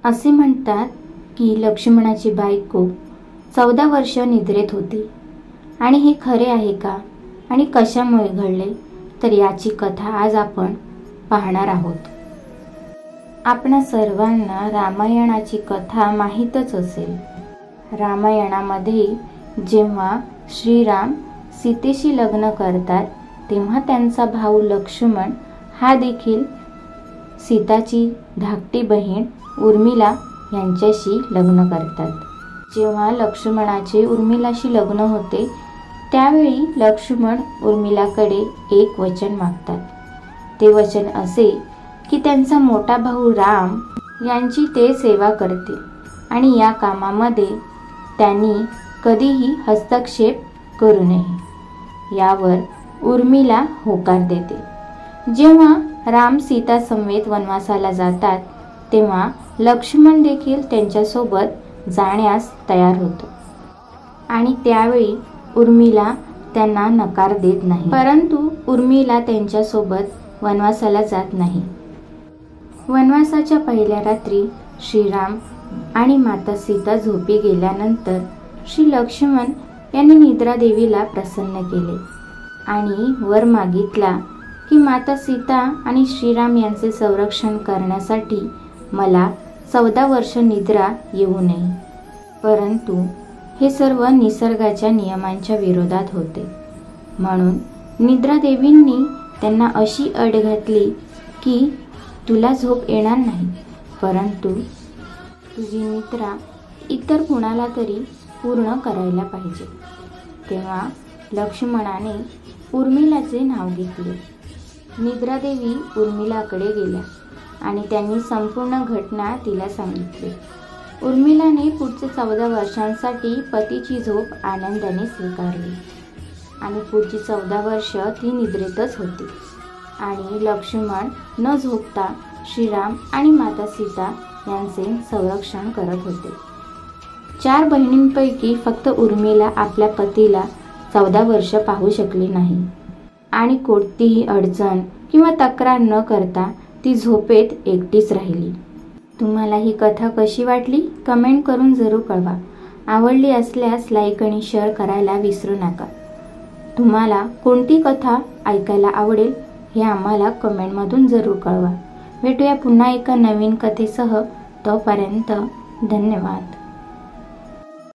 असे म्हणतात की लक्ष्मणाची बायको 14 वर्ष निद्रेत होती आणि हे खरे आहे का आणि कशामुळे घडले, तर याची कथा आज आपण पाहणार आहोत। आपणा सर्वांना रामायणाची कथा माहीतच असेल। रामायणामध्ये जेव्हा श्रीराम सीतेशी लग्न करतात तेव्हा त्यांचा भाऊ लक्ष्मण हा देखील सीताची धाकटी बहीण उर्मिला यांच्याशी लग्न करतात। जेव्हा लक्ष्मणाचे उर्मिलाशी लग्न होते त्यावेळी लक्ष्मण उर्मिलाकडे एक वचन मागतात। ते वचन असे की त्यांचा मोठा भाऊ राम यांची ते सेवा करतील आणि या कामामध्ये त्यांनी कधीही हस्तक्षेप करू नये। यावर उर्मिला होकार देते। जेव्हा राम सीता समेत वनवासाला जातात तेव्हा लक्ष्मण देखील त्यांच्यासोबत जाण्यास तयार होतो आणि त्यावेळी उर्मिला त्यांना नकार देत नाही, परंतु उर्मिला त्यांच्यासोबत वनवासाला जात नाही। वनवासाच्या पहिल्या रात्री श्रीराम आणि माता सीता झोपी गेल्यानंतर श्री लक्ष्मण यांनी निद्रा देवीला प्रसन्न केले आणि वर मागितला की माता सीता आणि श्रीराम यांचे संरक्षण करण्यासाठी मला 14 वर्ष निद्रा येऊ नये। परंतु हे सर्व निसर्गाच्या नियमांच्या विरोधात होते, म्हणून निद्रा देवींनी त्यांना अशी अट घातली की तुला झोप येणार नाही, परंतु तुझी निद्रा इतर कुणाला तरी पूर्ण करायला पाहिजे। तेव्हा लक्ष्मणाने उर्मिलाचे नाव घेतले। निद्रा देवी उर्मिलाकडे गेल्या आणि त्यांनी संपूर्ण घटना तिला सांगितली। उर्मिलाने पुढचे 14 वर्षांसाठी पतीची झोप आनंदाने स्वीकारली आणि पुढची 14 वर्ष ती निद्रेतच होती आणि लक्ष्मण न झोपता श्रीराम आणि माता सीता यांचे संरक्षण करत होते। 4 बहिणींपैकी फक्त उर्मिला आपल्या पतीला 14 वर्ष पाहू शकली नाही आणि कोणतीही अडचण किंवा तक्रार न करता ती झोपेत एकटीच राहिली। तुम्हाला ही कथा कशी वाटली कमेंट करून जरूर कळवा। आवडली असल्यास लाईक आणि शेअर करायला विसरू नका। तुम्हाला कोणती कथा ऐकायला आवडेल हे आम्हाला कमेंटमधून जरूर कळवा। भेटूया पुन्हा एका नवीन कथेसह, तोपर्यंत धन्यवाद।